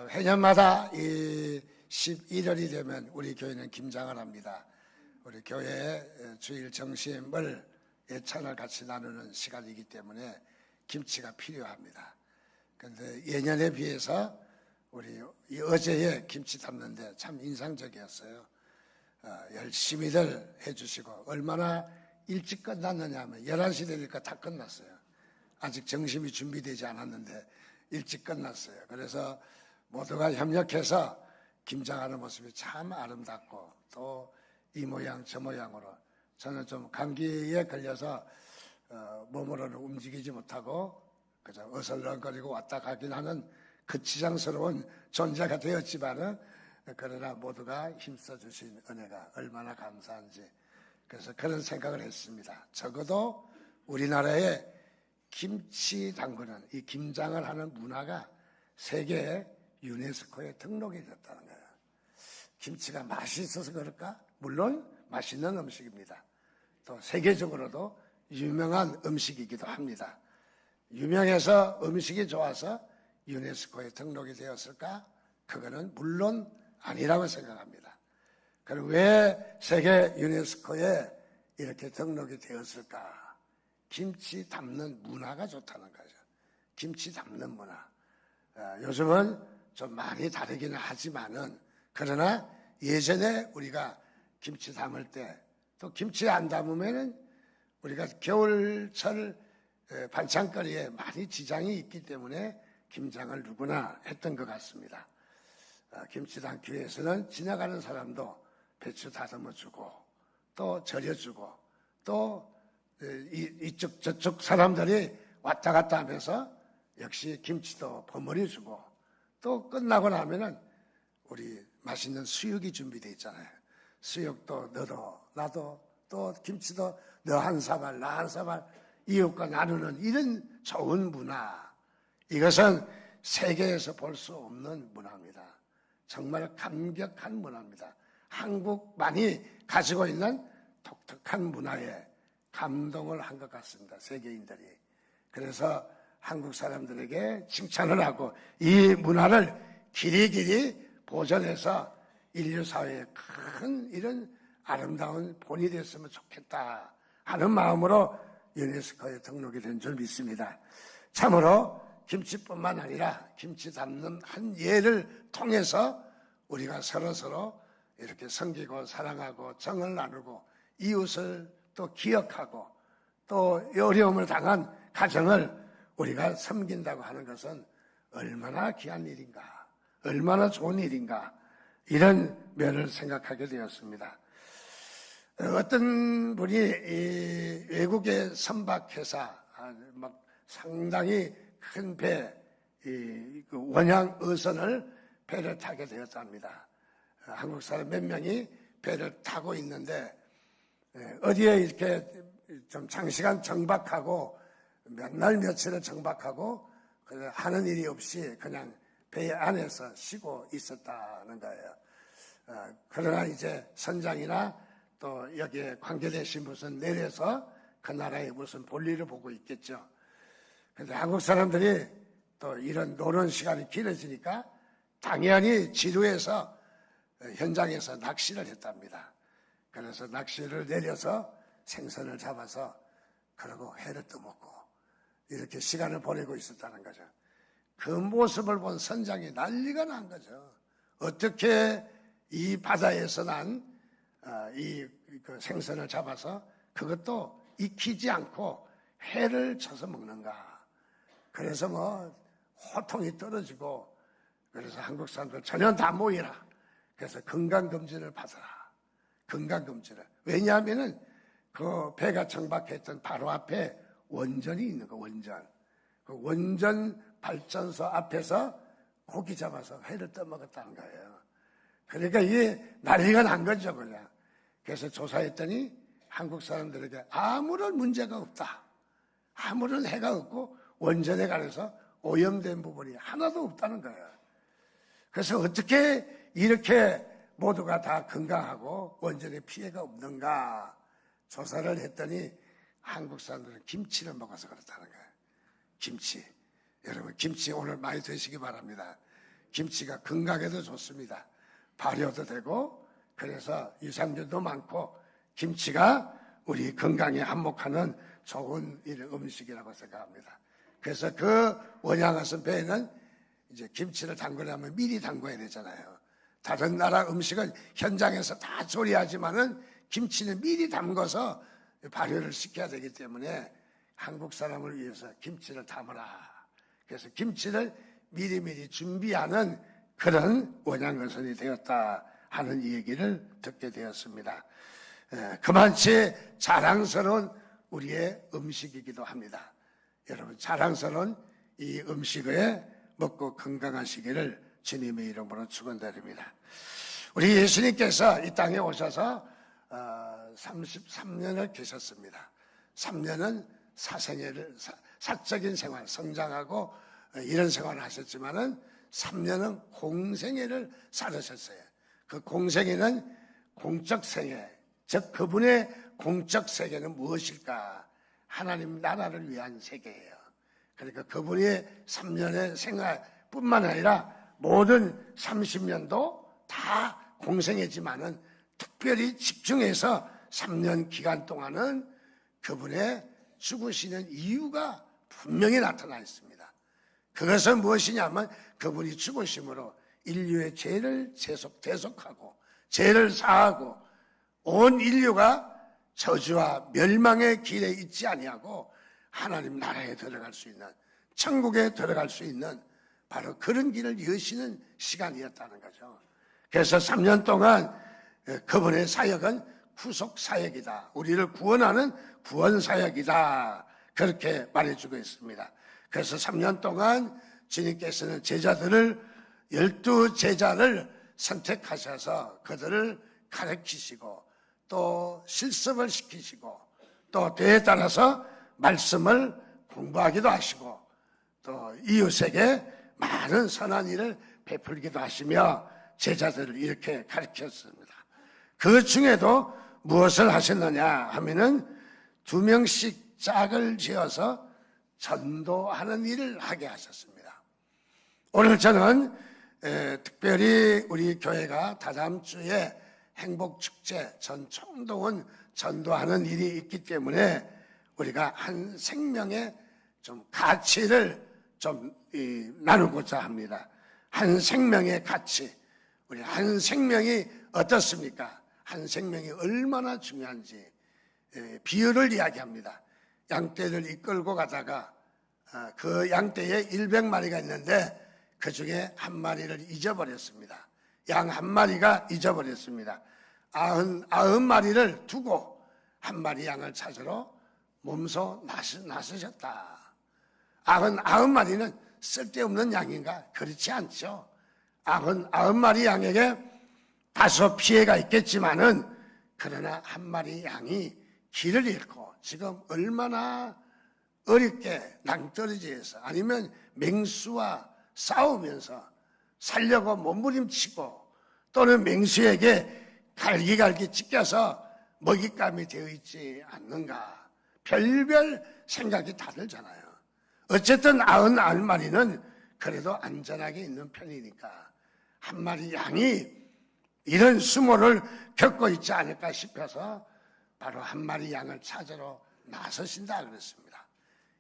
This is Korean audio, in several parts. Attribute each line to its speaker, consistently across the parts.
Speaker 1: 해년마다 이 11월이 되면 우리 교회는 김장을 합니다. 우리 교회의 주일 정심을 예찬을 같이 나누는 시간이기 때문에 김치가 필요합니다. 그런데 예년에 비해서 우리 어제에 김치 담는데 참 인상적이었어요. 열심히들 해주시고 얼마나 일찍 끝났느냐 하면 11시 되니까 다 끝났어요. 아직 정심이 준비되지 않았는데 일찍 끝났어요. 그래서 모두가 협력해서 김장하는 모습이 참 아름답고 또 이 모양 저 모양으로 저는 좀 감기에 걸려서 몸으로는 움직이지 못하고 그저 어슬렁거리고 왔다 가긴 하는 거치장스러운 존재가 되었지만은 그러나 모두가 힘써 주신 은혜가 얼마나 감사한지 그래서 그런 생각을 했습니다. 적어도 우리나라에 김치 담그는 이 김장을 하는 문화가 세계 유네스코에 등록이 됐다는 거예요. 김치가 맛있어서 그럴까? 물론 맛있는 음식입니다. 또 세계적으로도 유명한 음식이기도 합니다. 유명해서 음식이 좋아서 유네스코에 등록이 되었을까? 그거는 물론 아니라고 생각합니다. 그럼 왜 세계 유네스코에 이렇게 등록이 되었을까? 김치 담는 문화가 좋다는 거죠. 김치 담는 문화. 요즘은 좀 많이 다르기는 하지만은 그러나 예전에 우리가 김치 담을 때 또 김치 안 담으면은 우리가 겨울철 반찬거리에 많이 지장이 있기 때문에 김장을 누구나 했던 것 같습니다. 김치 담기 위해서는 지나가는 사람도 배추 다듬어 주고 또 절여주고 또 이쪽 저쪽 사람들이 왔다 갔다 하면서 역시 김치도 버무려 주고 또 끝나고 나면은 우리 맛있는 수육이 준비되어 있잖아요. 수육도 너도 나도 또 김치도 너 한 사발 나 한 사발 이웃과 나누는 이런 좋은 문화, 이것은 세계에서 볼 수 없는 문화입니다. 정말 감격한 문화입니다. 한국만이 가지고 있는 독특한 문화에 감동을 한 것 같습니다. 세계인들이. 그래서 한국 사람들에게 칭찬을 하고 이 문화를 길이길이 보존해서 인류 사회에 큰 이런 아름다운 본이 됐으면 좋겠다 하는 마음으로 유네스코에 등록이 된 줄 믿습니다. 참으로 김치뿐만 아니라 김치 담는 한 예를 통해서 우리가 서로 이렇게 섬기고 사랑하고 정을 나누고 이웃을 또 기억하고 또 어려움을 당한 가정을 우리가 섬긴다고 하는 것은 얼마나 귀한 일인가, 얼마나 좋은 일인가, 이런 면을 생각하게 되었습니다. 어떤 분이 외국의 선박회사, 막 상당히 큰 배, 원양 어선을 배를 타게 되었답니다. 한국 사람 몇 명이 배를 타고 있는데 어디에 이렇게 좀 장시간 정박하고 몇 날 며칠을 정박하고 하는 일이 없이 그냥 배 안에서 쉬고 있었다는 거예요. 그러나 이제 선장이나 또 여기에 관계되신 분은 내려서 그 나라의 무슨 볼일을 보고 있겠죠. 그런데 한국 사람들이 또 이런 노는 시간이 길어지니까 당연히 지루해서 현장에서 낚시를 했답니다. 그래서 낚시를 내려서 생선을 잡아서 그러고 회를 떠먹고 이렇게 시간을 보내고 있었다는 거죠. 그 모습을 본 선장이 난리가 난 거죠. 어떻게 이 바다에서 난 그 생선을 잡아서 그것도 익히지 않고 회를 쳐서 먹는가. 그래서 뭐 호통이 떨어지고 그래서 한국 사람들 전혀 다 모이라. 그래서 건강검진을 받아라. 건강검진을. 왜냐하면은 그 배가 정박했던 바로 앞에 원전이 있는 거, 원전. 그 원전 발전소 앞에서 고기 잡아서 회를 떠먹었다는 거예요. 그러니까 이게 난리가 난 거죠, 그냥. 그래서 조사했더니 한국 사람들에게 아무런 문제가 없다. 아무런 해가 없고 원전에 관해서 오염된 부분이 하나도 없다는 거예요. 그래서 어떻게 이렇게 모두가 다 건강하고 원전에 피해가 없는가 조사를 했더니 한국 사람들은 김치를 먹어서 그렇다는 거예요. 김치. 여러분 김치 오늘 많이 드시기 바랍니다. 김치가 건강에도 좋습니다. 발효도 되고 그래서 유산균도 많고 김치가 우리 건강에 한몫하는 좋은 음식이라고 생각합니다. 그래서 그 원양어선 배에는 이제 김치를 담그려면 미리 담궈야 되잖아요. 다른 나라 음식은 현장에서 다 조리하지만은 김치는 미리 담궈서 발효를 시켜야 되기 때문에 한국 사람을 위해서 김치를 담으라. 그래서 김치를 미리미리 준비하는 그런 원양어선이 되었다 하는 이 얘기를 듣게 되었습니다. 그만치 자랑스러운 우리의 음식이기도 합니다. 여러분 자랑스러운 이 음식에 먹고 건강하시기를 주님의 이름으로 축원드립니다. 우리 예수님께서 이 땅에 오셔서 33년을 계셨습니다. 3년은 사적인 생활, 성장하고 이런 생활을 하셨지만은 3년은 공생애를 살으셨어요. 그 공생애는 공적 생애, 즉 그분의 공적 세계는 무엇일까? 하나님 나라를 위한 세계예요. 그러니까 그분의 3년의 생활뿐만 아니라 모든 30년도 다 공생애지만은 특별히 집중해서 3년 기간 동안은 그분의 죽으시는 이유가 분명히 나타나 있습니다. 그것은 무엇이냐면 그분이 죽으심으로 인류의 죄를 대속하고 죄를 사하고 온 인류가 저주와 멸망의 길에 있지 아니하고 하나님 나라에 들어갈 수 있는, 천국에 들어갈 수 있는 바로 그런 길을 여시는 시간이었다는 거죠. 그래서 3년 동안 그분의 사역은 구속 사역이다. 우리를 구원하는 구원 사역이다. 그렇게 말해주고 있습니다. 그래서 3년 동안 주님께서는 제자들을 12제자를 선택하셔서 그들을 가르치시고 또 실습을 시키시고 또 때에 따라서 말씀을 공부하기도 하시고 또 이웃에게 많은 선한 일을 베풀기도 하시며 제자들을 이렇게 가르쳤습니다. 그 중에도 무엇을 하셨느냐 하면은 2명씩 짝을 지어서 전도하는 일을 하게 하셨습니다. 오늘 저는 특별히 우리 교회가 다다음 주에 행복축제 전 총동원 전도하는 일이 있기 때문에 우리가 한 생명의 좀 가치를 좀 나누고자 합니다. 한 생명의 가치, 우리 한 생명이 어떻습니까? 한 생명이 얼마나 중요한지 비유를 이야기합니다. 양떼를 이끌고 가다가 그 양떼에 100마리가 있는데 그 중에 한 마리를 잊어버렸습니다. 양 한 마리가 잊어버렸습니다. 90마리를 두고 한 마리 양을 찾으러 몸소 나서셨다. 90마리는 쓸데없는 양인가? 그렇지 않죠. 90마리 양에게 다소 피해가 있겠지만은 그러나 한 마리 양이 길을 잃고 지금 얼마나 어렵게 낭떠러지에서 아니면 맹수와 싸우면서 살려고 몸부림치고 또는 맹수에게 갈기갈기 찢겨서 먹잇감이 되어 있지 않는가. 별별 생각이 다 들잖아요. 어쨌든 99마리는 그래도 안전하게 있는 편이니까 한 마리 양이 이런 수모를 겪고 있지 않을까 싶어서 바로 한 마리 양을 찾으러 나서신다 그랬습니다.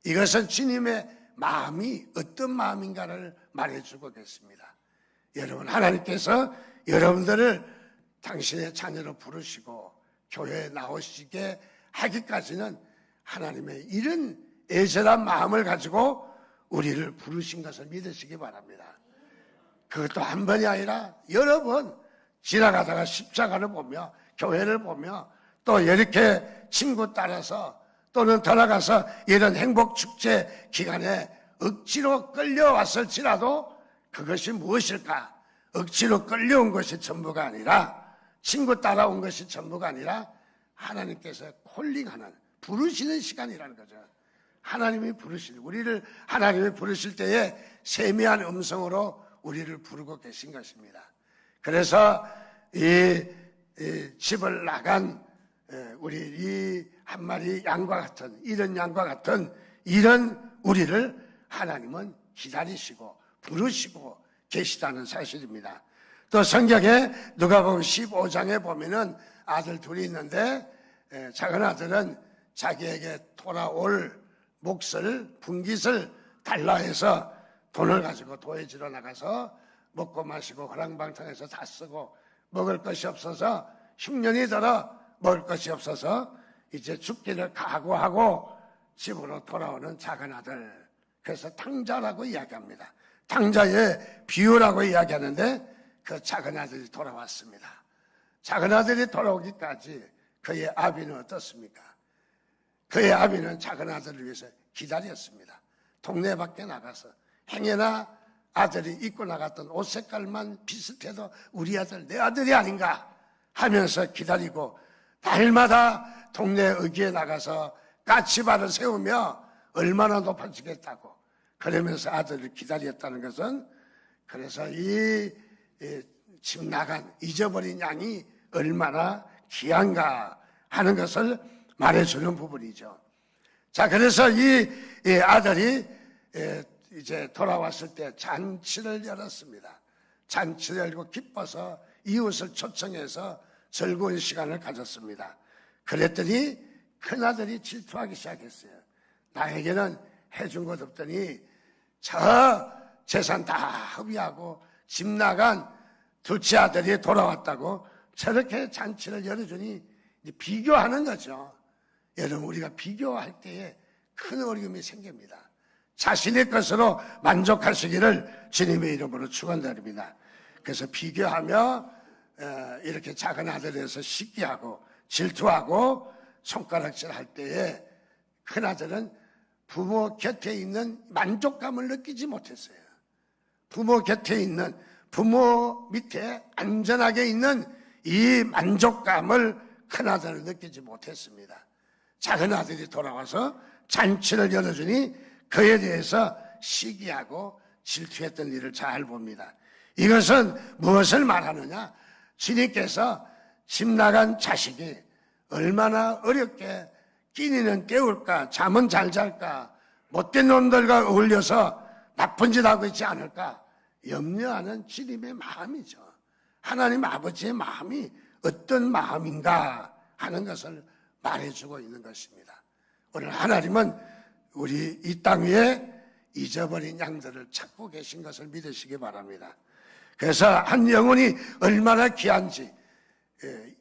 Speaker 1: 이것은 주님의 마음이 어떤 마음인가를 말해주고 계십니다. 여러분, 하나님께서 여러분들을 당신의 자녀로 부르시고 교회에 나오시게 하기까지는 하나님의 이런 애절한 마음을 가지고 우리를 부르신 것을 믿으시기 바랍니다. 그것도 한 번이 아니라 여러 번 지나가다가 십자가를 보며 교회를 보며 또 이렇게 친구 따라서 또는 돌아가서 이런 행복축제 기간에 억지로 끌려왔을지라도 그것이 무엇일까? 억지로 끌려온 것이 전부가 아니라 친구 따라온 것이 전부가 아니라 하나님께서 콜링하는 부르시는 시간이라는 거죠. 하나님이 우리를 하나님이 부르실 때에 세미한 음성으로 우리를 부르고 계신 것입니다. 그래서 이 집을 나간 우리 이 한 마리 양과 같은 이런 양과 같은 이런 우리를 하나님은 기다리시고 부르시고 계시다는 사실입니다. 또 성경에 누가복음 15장에 보면은 아들 둘이 있는데 작은 아들은 자기에게 돌아올 몫을 분깃을 달라 해서 돈을 가지고 도회지로 나가서 먹고 마시고 허랑방탕해서 다 쓰고 먹을 것이 없어서 10년이 들어 먹을 것이 없어서 이제 죽기를 각오하고 집으로 돌아오는 작은 아들, 그래서 탕자라고 이야기합니다. 탕자의 비유라고 이야기하는데 그 작은 아들이 돌아왔습니다. 작은 아들이 돌아오기까지 그의 아비는 어떻습니까? 그의 아비는 작은 아들을 위해서 기다렸습니다. 동네 밖에 나가서 행여나 아들이 입고 나갔던 옷 색깔만 비슷해도 우리 아들, 내 아들이 아닌가 하면서 기다리고 날마다 동네 의기에 나가서 까치발을 세우며 얼마나 높아지겠다고 그러면서 아들을 기다렸다는 것은, 그래서 이 집 나간 잊어버린 양이 얼마나 귀한가 하는 것을 말해주는 부분이죠. 자, 그래서 이 아들이 이제 돌아왔을 때 잔치를 열었습니다. 잔치를 열고 기뻐서 이웃을 초청해서 즐거운 시간을 가졌습니다. 그랬더니 큰아들이 질투하기 시작했어요. 나에게는 해준 것 없더니 저 재산 다 허비하고 집 나간 둘째 아들이 돌아왔다고 저렇게 잔치를 열어주니 비교하는 거죠. 여러분, 우리가 비교할 때에 큰 어려움이 생깁니다. 자신의 것으로 만족하시기를 주님의 이름으로 축원드립니다. 그래서 비교하며 이렇게 작은 아들에서 시기하고 질투하고 손가락질 할 때에 큰아들은 부모 곁에 있는 만족감을 느끼지 못했어요. 부모 곁에 있는, 부모 밑에 안전하게 있는 이 만족감을 큰아들은 느끼지 못했습니다. 작은 아들이 돌아와서 잔치를 열어주니 그에 대해서 시기하고 질투했던 일을 잘 봅니다. 이것은 무엇을 말하느냐? 주님께서 집 나간 자식이 얼마나 어렵게 끼니는 때울까, 잠은 잘 잘까, 못된 놈들과 어울려서 나쁜 짓 하고 있지 않을까 염려하는 주님의 마음이죠. 하나님 아버지의 마음이 어떤 마음인가 하는 것을 말해주고 있는 것입니다. 오늘 하나님은 우리 이 땅 위에 잊어버린 양들을 찾고 계신 것을 믿으시기 바랍니다. 그래서 한 영혼이 얼마나 귀한지,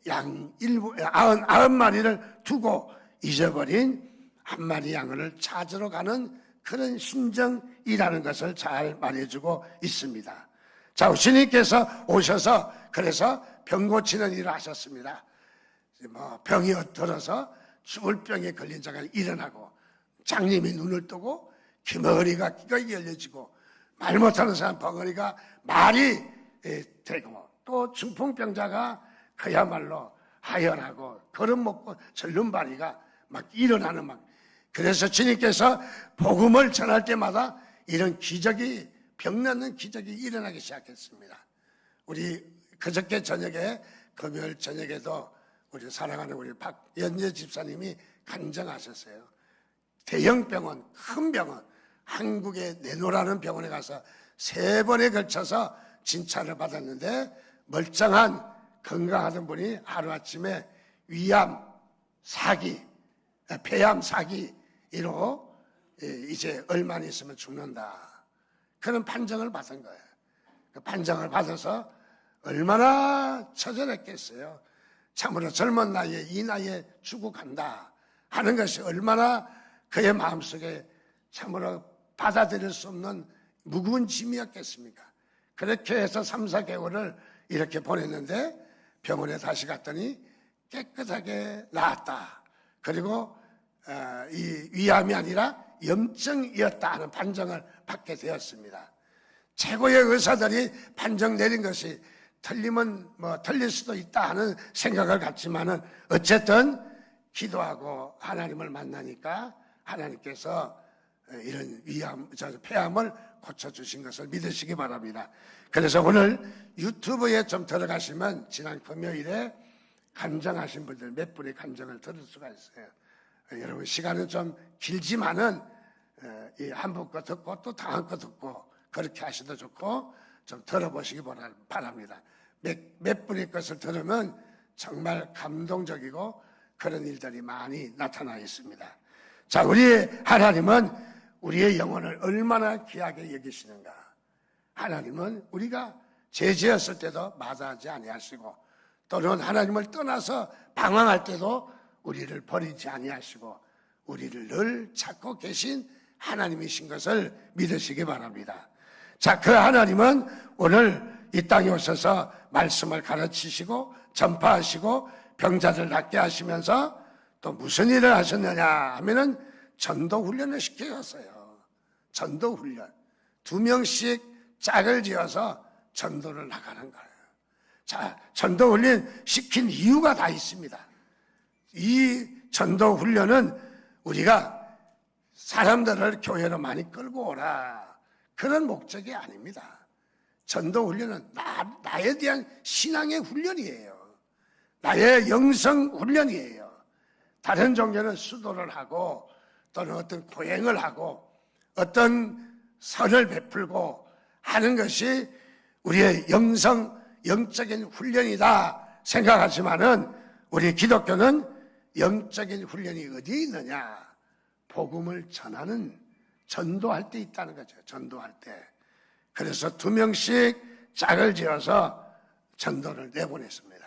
Speaker 1: 양 90마리를 두고 잊어버린 한 마리 양을 찾으러 가는 그런 심정이라는 것을 잘 말해주고 있습니다. 자, 주님께서 오셔서 그래서 병 고치는 일을 하셨습니다. 병이 들어서 죽을 병에 걸린 자가 일어나고, 장님이 눈을 뜨고 귀머리가 끼가 열려지고, 말 못하는 사람 벙어리가 말이 되고, 또 중풍병자가 그야말로 하혈하고 걸음 먹고 절름발이가 막 일어나는 그래서 주님께서 복음을 전할 때마다 이런 기적이, 병 낫는 기적이 일어나기 시작했습니다. 우리 그저께 저녁에, 금요일 저녁에도 우리 사랑하는 우리 박연재 집사님이 간증하셨어요. 대형 병원, 큰 병원, 한국에 내노라는 병원에 가서 3번에 걸쳐서 진찰을 받았는데 멀쩡한 건강하던 분이 하루아침에 위암, 사기, 폐암, 사기로 이제 얼마 안 있으면 죽는다, 그런 판정을 받은 거예요. 그 판정을 받아서 얼마나 처절했겠어요. 참으로 젊은 나이에, 이 나이에 죽어간다 하는 것이 얼마나 그의 마음속에 참으로 받아들일 수 없는 무거운 짐이었겠습니까? 그렇게 해서 3, 4개월을 이렇게 보냈는데 병원에 다시 갔더니 깨끗하게 나았다. 그리고 이 위암이 아니라 염증이었다 하는 판정을 받게 되었습니다. 최고의 의사들이 판정 내린 것이 틀리면 틀릴 수도 있다 하는 생각을 갖지만은 어쨌든 기도하고 하나님을 만나니까 하나님께서 이런 폐암을 고쳐주신 것을 믿으시기 바랍니다. 그래서 오늘 유튜브에 좀 들어가시면 지난 금요일에 간증하신 분들 몇 분의 간증을 들을 수가 있어요. 여러분, 시간은 좀 길지만은 한 분 거 듣고 또 다음 거 듣고 그렇게 하셔도 좋고, 좀 들어보시기 바랍니다. 몇 분의 것을 들으면 정말 감동적이고 그런 일들이 많이 나타나 있습니다. 자, 우리 하나님은 우리의 영혼을 얼마나 귀하게 여기시는가. 하나님은 우리가 죄 지었을 때도 마다하지 아니하시고, 또는 하나님을 떠나서 방황할 때도 우리를 버리지 아니하시고 우리를 늘 찾고 계신 하나님이신 것을 믿으시기 바랍니다. 자, 그 하나님은 오늘 이 땅에 오셔서 말씀을 가르치시고 전파하시고 병자들 낫게 하시면서 또 무슨 일을 하셨느냐 하면은 전도 훈련을 시키셨어요. 전도 훈련. 2명씩 짝을 지어서 전도를 나가는 거예요. 자, 전도 훈련 시킨 이유가 다 있습니다. 이 전도 훈련은 우리가 사람들을 교회로 많이 끌고 오라, 그런 목적이 아닙니다. 전도 훈련은 나에 대한 신앙의 훈련이에요. 나의 영성 훈련이에요. 다른 종교는 수도를 하고 또는 어떤 고행을 하고 어떤 선을 베풀고 하는 것이 우리의 영적인 훈련이다 생각하지만은, 우리 기독교는 영적인 훈련이 어디에 있느냐? 복음을 전하는, 전도할 때 있다는 거죠. 전도할 때. 그래서 2명씩 짝을 지어서 전도를 내보냈습니다.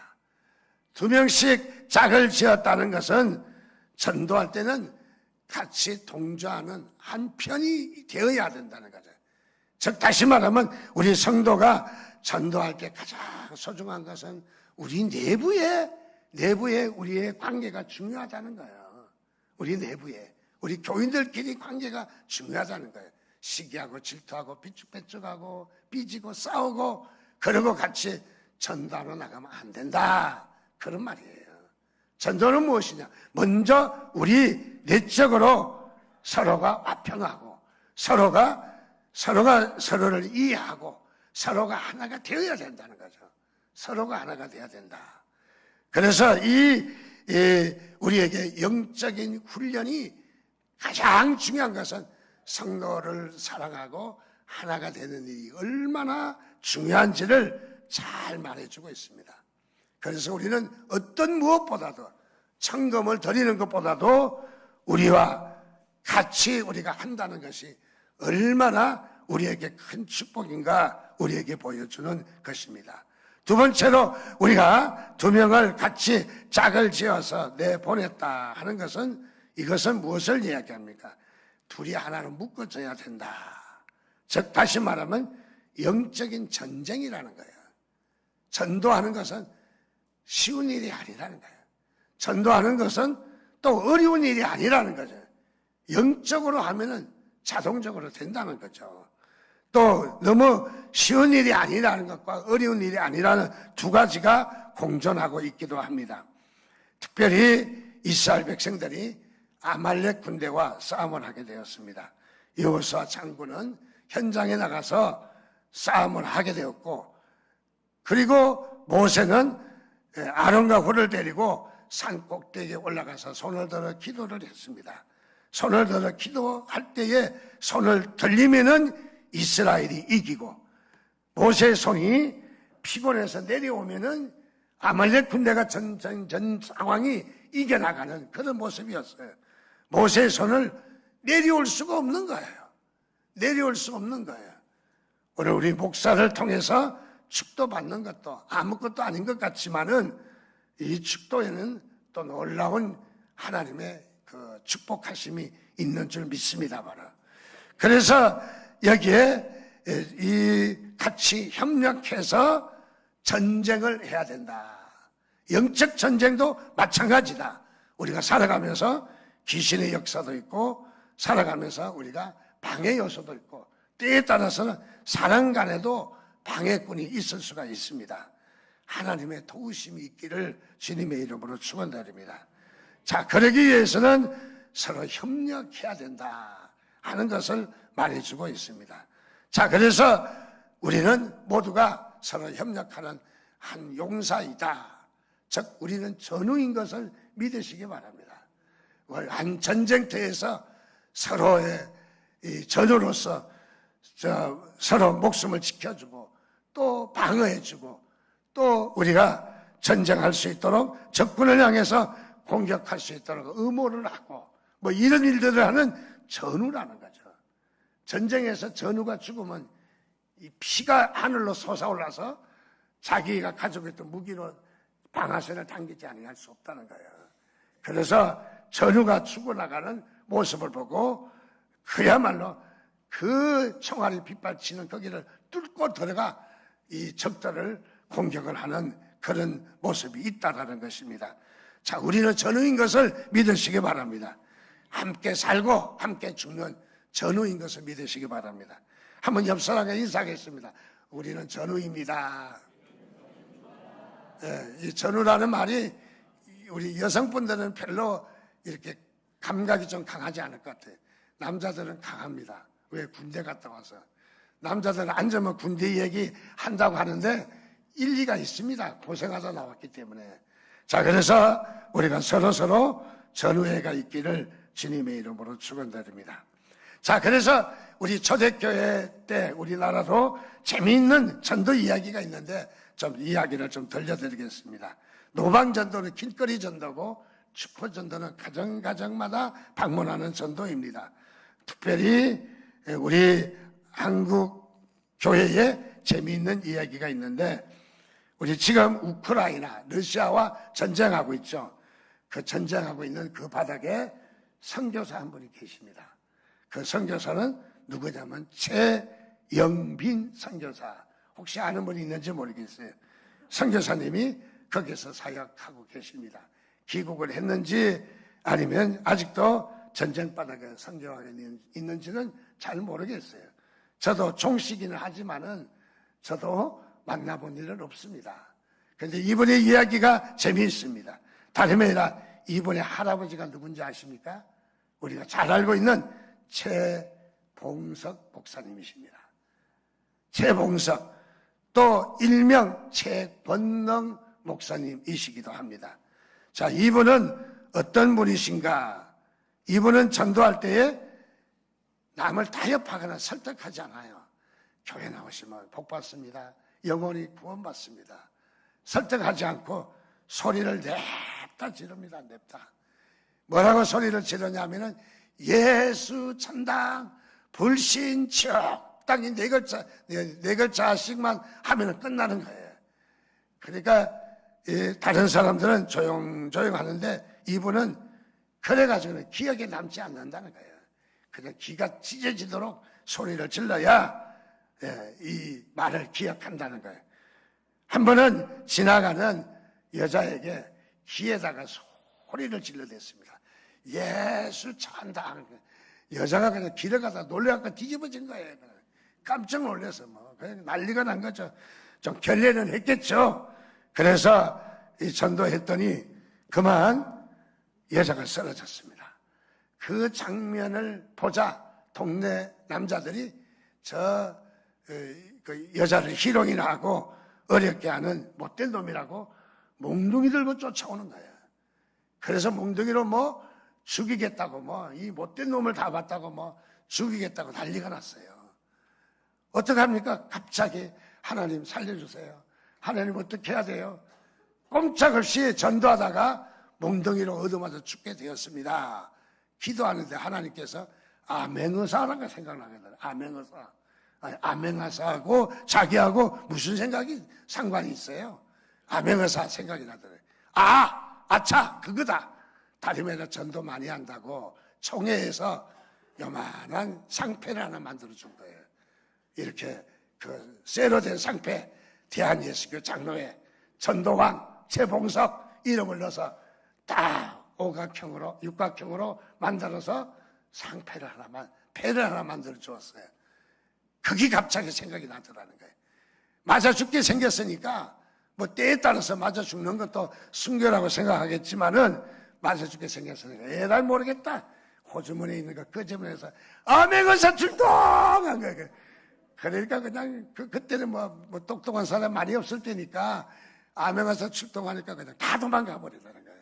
Speaker 1: 2명씩 짝을 지었다는 것은 전도할 때는 같이 동조하는 한 편이 되어야 된다는 거죠. 즉 다시 말하면 우리 성도가 전도할 때 가장 소중한 것은 우리 내부에 우리의 관계가 중요하다는 거예요. 우리 내부에, 우리 교인들끼리 관계가 중요하다는 거예요. 시기하고 질투하고 삐죽빼죽하고 삐지고 싸우고 그러고 같이 전도하러 나가면 안 된다, 그런 말이에요. 전도는 무엇이냐? 먼저 우리 내적으로 서로가 화평하고 서로가 서로를 이해하고 서로가 하나가 되어야 된다는 거죠. 서로가 하나가 되어야 된다. 그래서 우리에게 영적인 훈련이 가장 중요한 것은 성도를 사랑하고 하나가 되는 일이 얼마나 중요한지를 잘 말해주고 있습니다. 그래서 우리는 어떤 무엇보다도, 청금을 드리는 것보다도 우리와 같이 우리가 한다는 것이 얼마나 우리에게 큰 축복인가 우리에게 보여주는 것입니다. 두 번째로 우리가 2명을 같이 짝을 지어서 내보냈다 하는 것은, 이것은 무엇을 이야기합니까? 둘이 하나로 묶어져야 된다. 즉 다시 말하면 영적인 전쟁이라는 거예요. 전도하는 것은 쉬운 일이 아니라는 거예요. 전도하는 것은 또 어려운 일이 아니라는 거죠. 영적으로 하면은 자동적으로 된다는 거죠. 또 너무 쉬운 일이 아니라는 것과 어려운 일이 아니라는 두 가지가 공존하고 있기도 합니다. 특별히 이스라엘 백성들이 아말렉 군대와 싸움을 하게 되었습니다. 여호수아 장군은 현장에 나가서 싸움을 하게 되었고, 그리고 모세는 아론과 홀을 데리고 산 꼭대기에 올라가서 손을 들어 기도를 했습니다. 손을 들어 기도할 때에 손을 들리면은 이스라엘이 이기고, 모세의 손이 피곤해서 내려오면은 아말렉 군대가 전 상황이 이겨나가는 그런 모습이었어요. 모세의 손을 내려올 수가 없는 거예요. 내려올 수가 없는 거예요. 오늘 우리 목사를 통해서 축도받는 것도 아무것도 아닌 것 같지만은, 이 축도에는 또 놀라운 하나님의 그 축복하심이 있는 줄 믿습니다. 바로. 그래서 여기에 같이 협력해서 전쟁을 해야 된다. 영적 전쟁도 마찬가지다. 우리가 살아가면서 귀신의 역사도 있고, 살아가면서 우리가 방해 요소도 있고, 때에 따라서는 사람 간에도 방해꾼이 있을 수가 있습니다. 하나님의 도우심이 있기를 주님의 이름으로 축원드립니다. 자, 그러기 위해서는 서로 협력해야 된다 하는 것을 말해주고 있습니다. 자, 그래서 우리는 모두가 서로 협력하는 한 용사이다. 즉 우리는 전우인 것을 믿으시기 바랍니다. 한 전쟁터에서 서로의 전우로서 서로 목숨을 지켜주고 또 방어해주고 또 우리가 전쟁할 수 있도록 적군을 향해서 공격할 수 있도록 의무를 하고 뭐 이런 일들을 하는 전우라는 거죠. 전쟁에서 전우가 죽으면 이 피가 하늘로 솟아올라서 자기가 가지고 있던 무기로 방아쇠를 당기지 아니할 수 없다는 거예요. 그래서 전우가 죽어나가는 모습을 보고 그야말로 그 총알이 빗발치는 거기를 뚫고 들어가 이 적들을 공격을 하는 그런 모습이 있다라는 것입니다. 자, 우리는 전우인 것을 믿으시기 바랍니다. 함께 살고 함께 죽는 전우인 것을 믿으시기 바랍니다. 한번 옆 사람에게 인사하겠습니다. 우리는 전우입니다. 예, 이 전우라는 말이 우리 여성분들은 별로 이렇게 감각이 좀 강하지 않을 것 같아요. 남자들은 강합니다. 왜? 군대 갔다 와서. 남자들은 앉으면 군대 얘기 한다고 하는데 일리가 있습니다. 고생하다 나왔기 때문에. 자, 그래서 우리가 서로 전우애가 있기를 주님의 이름으로 축원드립니다. 자, 그래서 우리 초대교회 때 우리나라도 재미있는 전도 이야기가 있는데 좀 이야기를 좀 들려드리겠습니다. 노방전도는 길거리 전도고 축포전도는 가정가정마다 방문하는 전도입니다. 특별히 우리 한국 교회에 재미있는 이야기가 있는데 우리 지금 우크라이나, 러시아와 전쟁하고 있죠. 그 전쟁하고 있는 그 바닥에 선교사 한 분이 계십니다. 그 선교사는 누구냐면 최영빈 선교사. 혹시 아는 분이 있는지 모르겠어요. 선교사님이 거기서 사역하고 계십니다. 귀국을 했는지 아니면 아직도 전쟁 바닥에 선교하고 있는지는 잘 모르겠어요. 저도 종시기는 하지만은 저도 만나본 일은 없습니다. 그런데 이분의 이야기가 재미있습니다. 다름이 아니라 이분의 할아버지가 누군지 아십니까? 우리가 잘 알고 있는 최봉석 목사님이십니다. 최봉석, 또 일명 최권능 목사님이시기도 합니다. 자, 이분은 어떤 분이신가? 이분은 전도할 때에 남을 타협하거나 설득하지 않아요. 교회 나오시면 복 받습니다. 영원히 구원받습니다. 설득하지 않고 소리를 냅다 지릅니다. 냅다. 뭐라고 소리를 지르냐면은 예수 천당 불신척 땅이 네 글자씩만 하면은 끝나는 거예요. 그러니까 다른 사람들은 조용조용 하는데 이분은 그래가지고는 기억에 남지 않는다는 거예요. 그냥 귀가 찢어지도록 소리를 질러야 이 말을 기억한다는 거예요. 한 번은 지나가는 여자에게 귀에다가 소리를 질러댔습니다. 예수 천당. 여자가 그냥 길에 가다 놀래갖고 뒤집어진 거예요. 깜짝 놀라서 뭐 그냥 난리가 난 거죠. 좀 결례는 했겠죠. 그래서 이 전도했더니 그만 여자가 쓰러졌습니다. 그 장면을 보자 동네 남자들이 그 여자를 희롱이나 하고 어렵게 하는 못된 놈이라고 몽둥이 들고 쫓아오는 거예요. 그래서 몽둥이로 뭐 죽이겠다고 뭐 이 못된 놈을 다 봤다고 뭐 죽이겠다고 난리가 났어요. 어떡합니까? 갑자기 하나님 살려주세요. 하나님 어떻게 해야 돼요? 꼼짝없이 전도하다가 몽둥이로 얻어맞아 죽게 되었습니다. 기도하는데 하나님께서 아맹의사라는 생각나게 되더라고요. 아맹의사. 아맹의사하고 자기하고 무슨 생각이 상관이 있어요? 아맹의사 생각이 나더라고요. 아차 그거다. 다리매나 전도 많이 한다고 총회에서 요만한 상패를 하나 만들어준 거예요. 이렇게 그 쇠로 된 상패, 대한예수교 장로회 전도왕 최봉석 이름을 넣어서 딱 오각형으로 육각형으로 만들어서 상패를 하나만 패를 하나 만들어 주었어요. 그게 갑자기 생각이 나더라는 거예요. 맞아 죽게 생겼으니까 뭐 때에 따라서 맞아 죽는 것도 순교라고 생각하겠지만은 맞아 죽게 생겼으니까 에라이 모르겠다. 호주머니에 있는 거 끄집어내서 아맹의사 출동한 거예요. 그러니까 그냥 그때는 뭐 똑똑한 사람 많이 없을 때니까 아맹의사 출동하니까 그냥 다 도망가 버리더라는 거예요.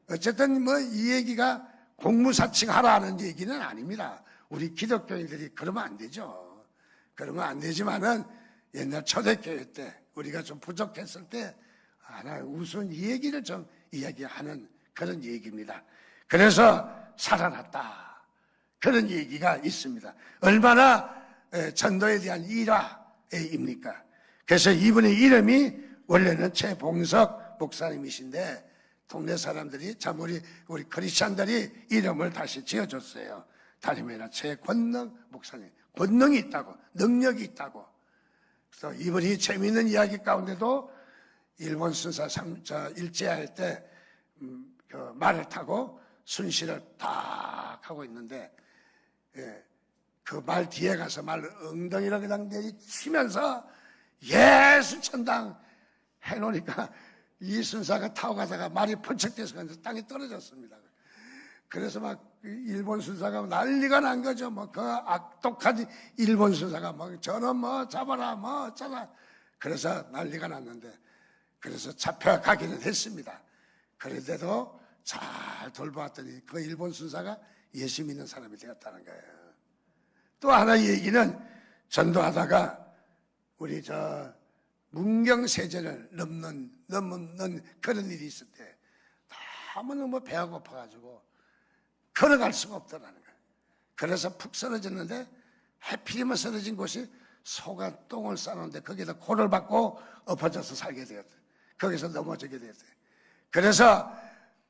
Speaker 1: 어쨌든 뭐 이 얘기가 공무사칭하라는 얘기는 아닙니다. 우리 기독교인들이 그러면 안 되죠. 그러면 안 되지만은 옛날 초대교회 때 우리가 좀 부족했을 때 하나 우선 이 얘기를 좀 이야기하는 그런 얘기입니다. 그래서 살아났다, 그런 얘기가 있습니다. 얼마나 전도에 대한 일화입니까? 그래서 이분의 이름이 원래는 최봉석 목사님이신데 동네 사람들이 참 우리 크리스찬들이 이름을 다시 지어줬어요. 다름 아니라 최권능 목사님. 권능이 있다고, 능력이 있다고. 그래서 이분이 재미있는 이야기 가운데도 일본 순사 일제할 때 그 말을 타고 순시를 딱 하고 있는데 그 말 뒤에 가서 말 엉덩이를 그냥 내리치면서 예수 천당 해놓으니까 이 순사가 타고 가다가 말이 펀쩍대서 땅에 떨어졌습니다. 그래서 막 일본 순사가 난리가 난 거죠. 뭐 그 악독한 일본 순사가 뭐 저는 뭐 잡아라 뭐 어쩌라. 그래서 난리가 났는데 그래서 잡혀가기는 했습니다. 그런데도 잘 돌보았더니 그 일본 순사가 예수 믿는 사람이 되었다는 거예요. 또 하나 얘기는 전도하다가 우리 문경세제를 넘는 그런 일이 있을 때 너무너무 배가 고파가지고 걸어갈 수가 없더라는 거예요. 그래서 푹 쓰러졌는데 해피리면 쓰러진 곳이 소가 똥을 싸놓는데 거기다 골을 받고 엎어져서 살게 되었어요. 거기서 넘어지게 되었어요. 그래서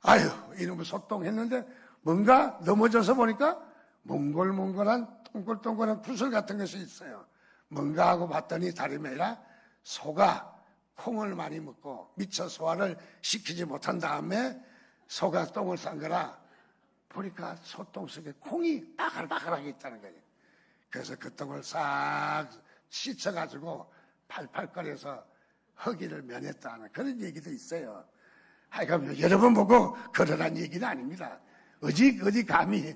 Speaker 1: 아유 이놈의 소똥 했는데 뭔가 넘어져서 보니까 몽골몽골한 동글동글한 구슬 같은 것이 있어요. 뭔가 하고 봤더니 다름이 아니라 소가 콩을 많이 먹고 미처 소화를 시키지 못한 다음에 소가 똥을 싼 거라 보니까 소똥 속에 콩이 바글바글하게 있다는 거예요. 그래서 그 똥을 싹 씻어가지고 팔팔거려서 허기를 면했다는 그런 얘기도 있어요. 하여간 여러분 보고 그러란 얘기는 아닙니다. 어디 감히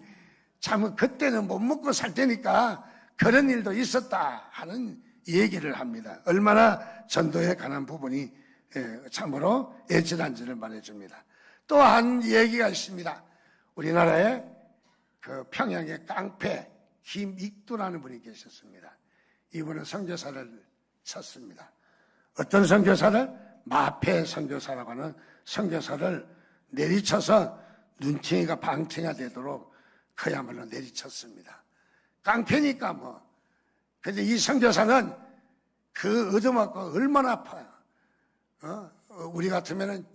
Speaker 1: 참 그때는 못 먹고 살 때니까 그런 일도 있었다 하는 얘기를 합니다. 얼마나 전도에 관한 부분이 참으로 애절한지를 말해줍니다. 또 한 얘기가 있습니다. 우리나라에 그 평양의 깡패 김익두라는 분이 계셨습니다. 이분은 선교사를 쳤습니다. 어떤 선교사를? 마패 선교사라고 하는 선교사를 내리쳐서 눈탱이가 방탱이가 되도록 그야말로 내리쳤습니다. 깡패니까 뭐. 근데 이 선교사는 그 얻어맞고 얼마나 아파요. 우리 같으면은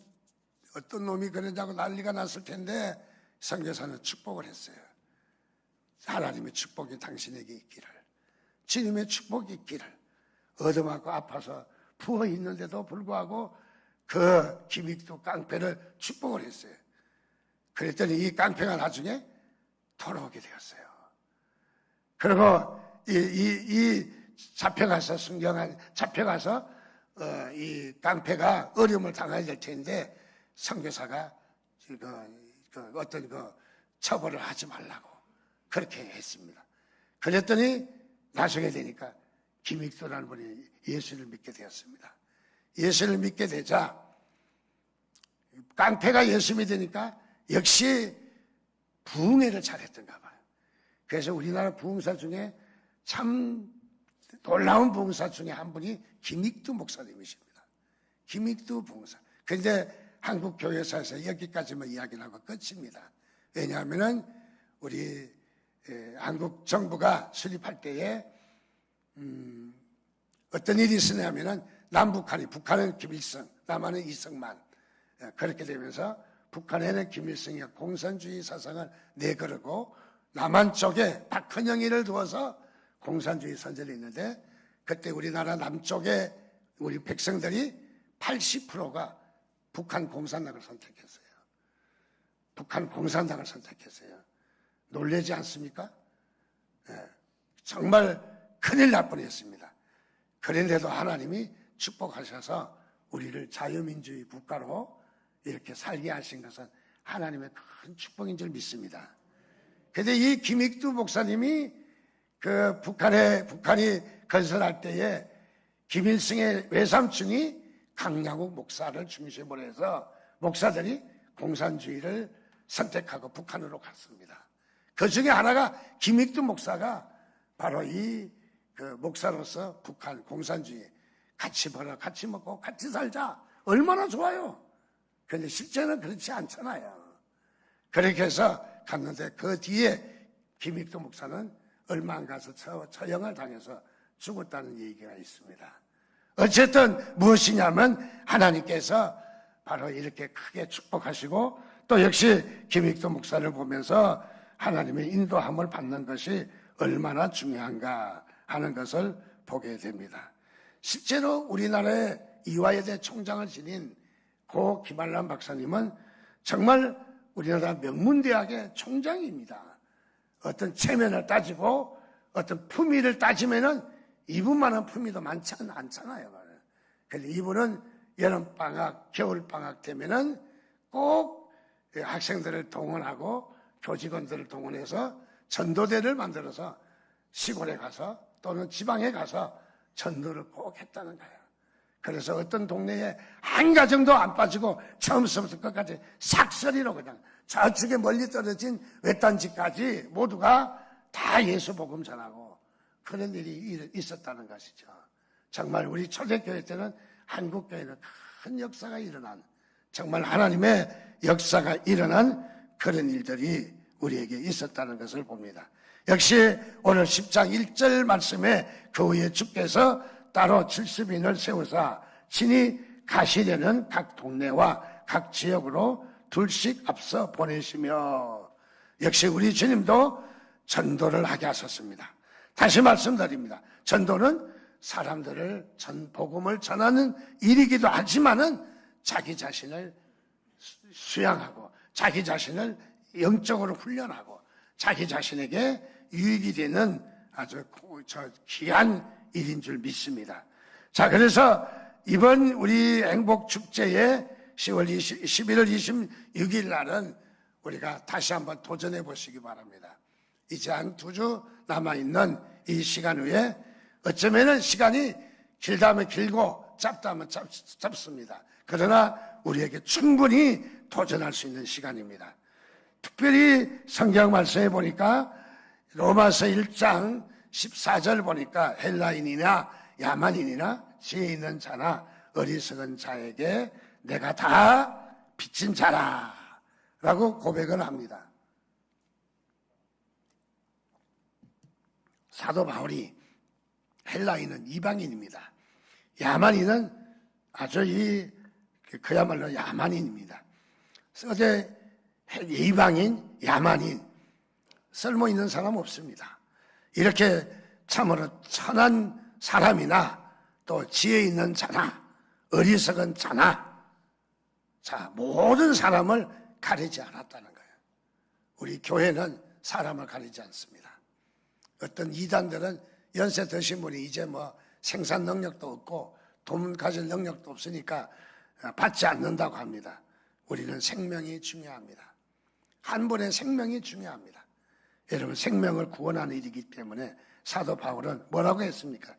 Speaker 1: 어떤 놈이 그러냐고 난리가 났을 텐데 선교사는 축복을 했어요. 하나님의 축복이 당신에게 있기를, 주님의 축복이 있기를. 얻어맞고 아파서 부어 있는데도 불구하고 그 김익두 깡패를 축복을 했어요. 그랬더니 이 깡패가 나중에 돌아오게 되었어요. 그리고 이 잡혀가서 이 깡패가 어려움을 당하게 될 텐데 선교사가 어떤 처벌을 하지 말라고 그렇게 했습니다. 그랬더니 나중에 되니까 김익두라는 분이 예수를 믿게 되었습니다. 예수를 믿게 되자 깡패가 예수 믿으니까 역시 부흥회를 잘했던가 봐요. 그래서 우리나라 부흥사 중에 참 놀라운 부흥사 중에 한 분이 김익두 목사님이십니다. 김익두 부흥사. 그런데 한국 교회사에서 여기까지만 이야기를 하고 끝입니다. 왜냐하면은 우리 한국 정부가 수립할 때에 어떤 일이 있었냐면은 남북한이, 북한은 김일성, 남한은 이승만. 그렇게 되면서 북한에는 김일성이 공산주의 사상을 내걸고 남한 쪽에 박헌영이를 두어서 공산주의 선전이 있는데 그때 우리나라 남쪽에 우리 백성들이 80%가 북한 공산당을 선택했어요. 북한 공산당을 선택했어요. 놀라지 않습니까? 정말 큰일 날 뻔했습니다. 그런데도 하나님이 축복하셔서 우리를 자유민주주의 국가로 이렇게 살게 하신 것은 하나님의 큰 축복인 줄 믿습니다. 그런데 이 김익두 목사님이 그 북한이 건설할 때에 김일성의 외삼촌이 강양욱 목사를 중심으로 해서 목사들이 공산주의를 선택하고 북한으로 갔습니다. 그 중에 하나가 김익두 목사가 바로 이 그 목사로서 북한 공산주의 같이 벌어 같이 먹고 같이 살자 얼마나 좋아요. 그런데 실제는 그렇지 않잖아요. 그렇게 해서 갔는데 그 뒤에 김익도 목사는 얼마 안 가서 처형을 당해서 죽었다는 얘기가 있습니다. 어쨌든 무엇이냐면 하나님께서 바로 이렇게 크게 축복하시고 또 역시 김익도 목사를 보면서 하나님의 인도함을 받는 것이 얼마나 중요한가 하는 것을 보게 됩니다. 실제로 우리나라의 이화여대 총장을 지닌 고 김한란 박사님은 정말 우리나라 명문대학의 총장입니다. 어떤 체면을 따지고 어떤 품위를 따지면은 이분만한 품위도 많지 않잖아요. 그런데 이분은 여름방학, 겨울방학 되면은 꼭 학생들을 동원하고 교직원들을 동원해서 전도대를 만들어서 시골에 가서 또는 지방에 가서 전도를 꼭 했다는 거예요. 그래서 어떤 동네에 한 가정도 안 빠지고 처음부터 끝까지 삭설이로 그냥 저쪽에 멀리 떨어진 외딴 집까지 모두가 다 예수 복음 전하고 그런 일이 있었다는 것이죠. 정말 우리 초대교회 때는 한국교회는 큰 역사가 일어난 정말 하나님의 역사가 일어난 그런 일들이 우리에게 있었다는 것을 봅니다. 역시 오늘 10장 1절 말씀에 그 후에 주께서 따로 70인을 세우사 친히 가시려는 각 동네와 각 지역으로 둘씩 앞서 보내시며 역시 우리 주님도 전도를 하게 하셨습니다. 다시 말씀드립니다. 전도는 사람들을 복음을 전하는 일이기도 하지만은 자기 자신을 수양하고 자기 자신을 영적으로 훈련하고 자기 자신에게 유익이 되는 아주 귀한 일인 줄 믿습니다. 자, 그래서 이번 우리 행복축제에 11월 26일 날은 우리가 다시 한번 도전해 보시기 바랍니다. 이제 한 2주 남아있는 이 시간 후에 어쩌면은 시간이 길다면 길고 짧다면 짧습니다. 그러나 우리에게 충분히 도전할 수 있는 시간입니다. 특별히 성경 말씀에 보니까 로마서 1장 14절 보니까 헬라인이나 야만인이나 지혜 있는 자나 어리석은 자에게 내가 다 빚진 자라 라고 고백을 합니다. 사도 바울이 헬라인은 이방인입니다. 야만인은 아주 그야말로 야만인입니다. 어제 이방인, 야만인 쓸모 있는 사람 없습니다. 이렇게 참으로 천한 사람이나 또 지혜 있는 자나 어리석은 자나 모든 사람을 가리지 않았다는 거예요. 우리 교회는 사람을 가리지 않습니다. 어떤 이단들은 연세 드신 분이 이제 생산 능력도 없고 돈 가질 능력도 없으니까 받지 않는다고 합니다. 우리는 생명이 중요합니다. 한 분의 생명이 중요합니다. 여러분, 생명을 구원하는 일이기 때문에 사도 바울은 뭐라고 했습니까?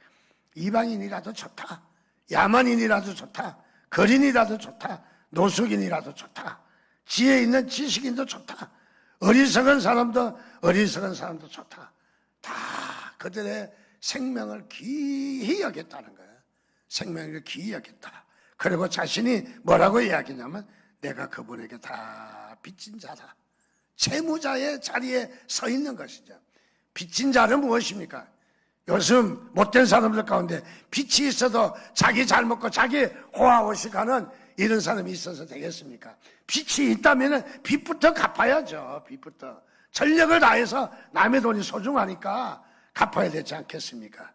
Speaker 1: 이방인이라도 좋다. 야만인이라도 좋다. 거린이라도 좋다. 노숙인이라도 좋다. 지혜 있는 지식인도 좋다. 어리석은 사람도 좋다. 다 그들의 생명을 귀히 여겼다는 거예요. 생명을 귀히 여겼다. 그리고 자신이 뭐라고 이야기냐면 내가 그분에게 다 빚진 자다. 채무자의 자리에 서 있는 것이죠. 빚진 자는 무엇입니까? 요즘 못된 사람들 가운데 빚이 있어도 자기 잘 먹고 자기 호화호식하는 이런 사람이 있어서 되겠습니까? 빚이 있다면 빚부터 갚아야죠. 빚부터. 전력을 다해서 남의 돈이 소중하니까 갚아야 되지 않겠습니까?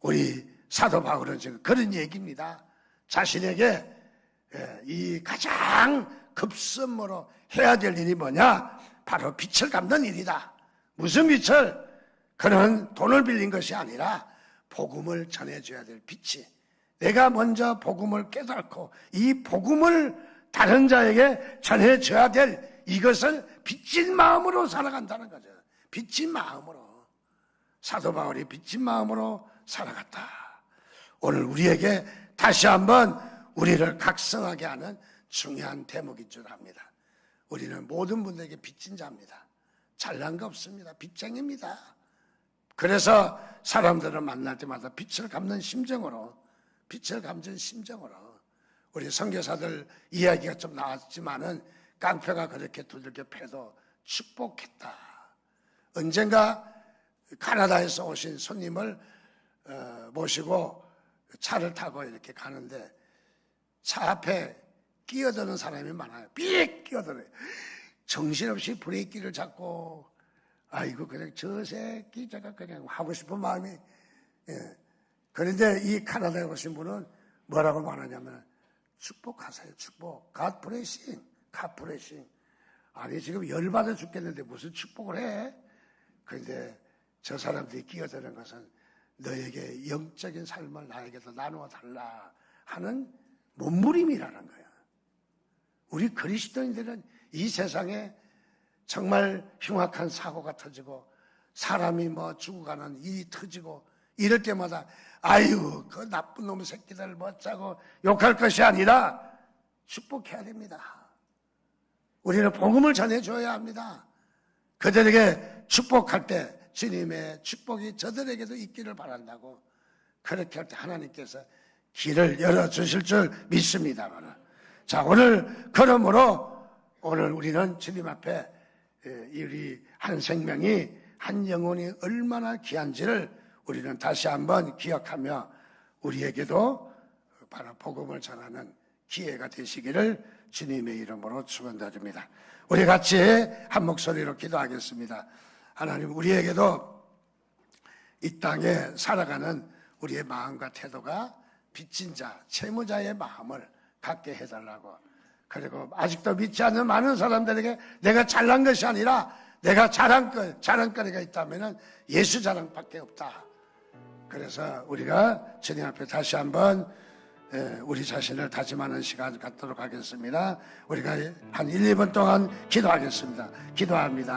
Speaker 1: 우리 사도 바울은 지금 그런 얘기입니다. 자신에게 이 가장 급선무로 해야 될 일이 뭐냐? 바로 빚을 갚는 일이다. 무슨 빚을? 그는 돈을 빌린 것이 아니라 복음을 전해줘야 될 빚이. 내가 먼저 복음을 깨닫고 이 복음을 다른 자에게 전해줘야 될 이것을 빚진 마음으로 살아간다는 거죠. 빚진 마음으로. 사도 바울이 빚진 마음으로 살아갔다. 오늘 우리에게 다시 한번 우리를 각성하게 하는 중요한 대목인 줄 압니다. 우리는 모든 분들에게 빚진 자입니다. 잘난 거 없습니다. 빚쟁입니다. 그래서 사람들을 만날 때마다 빛을 감는 심정으로 우리 선교사들 이야기가 좀 나왔지만은 깡패가 그렇게 두들겨 패도 축복했다. 언젠가 카나다에서 오신 손님을 모시고 차를 타고 이렇게 가는데 차 앞에 끼어드는 사람이 많아요. 삐 끼어들어요. 정신없이 브레이크를 잡고 아이고 그냥 저 새끼 제가 그냥 하고 싶은 마음이 그런데 이 카나다에 오신 분은 뭐라고 말하냐면 축복하세요. 축복. God blessing. God blessing. 아니 지금 열받아 죽겠는데 무슨 축복을 해? 그런데 저 사람들이 끼어드는 것은 너에게 영적인 삶을 나에게도 나누어 달라 하는 몸부림이라는 거야. 우리 그리스도인들은 이 세상에 정말 흉악한 사고가 터지고 사람이 뭐 죽어가는 일이 터지고 이럴 때마다 아유 그 나쁜 놈의 새끼들 멋짜고 욕할 것이 아니라 축복해야 됩니다. 우리는 복음을 전해줘야 합니다. 그들에게 축복할 때 주님의 축복이 저들에게도 있기를 바란다고 그렇게 할 때 하나님께서 길을 열어주실 줄 믿습니다. 자 오늘 그러므로 오늘 우리는 주님 앞에 우리 한 생명이 한 영혼이 얼마나 귀한지를 우리는 다시 한번 기억하며 우리에게도 바로 복음을 전하는 기회가 되시기를 주님의 이름으로 축원드립니다. 우리 같이 한 목소리로 기도하겠습니다. 하나님 우리에게도 이 땅에 살아가는 우리의 마음과 태도가 빚진 자, 채무자의 마음을 갖게 해달라고 그리고 아직도 믿지 않는 많은 사람들에게 내가 잘난 것이 아니라 내가 자랑거리가 있다면 예수 자랑밖에 없다. 그래서 우리가 주님 앞에 다시 한번 우리 자신을 다짐하는 시간 갖도록 하겠습니다. 우리가 한 1, 2분 동안 기도하겠습니다. 기도합니다.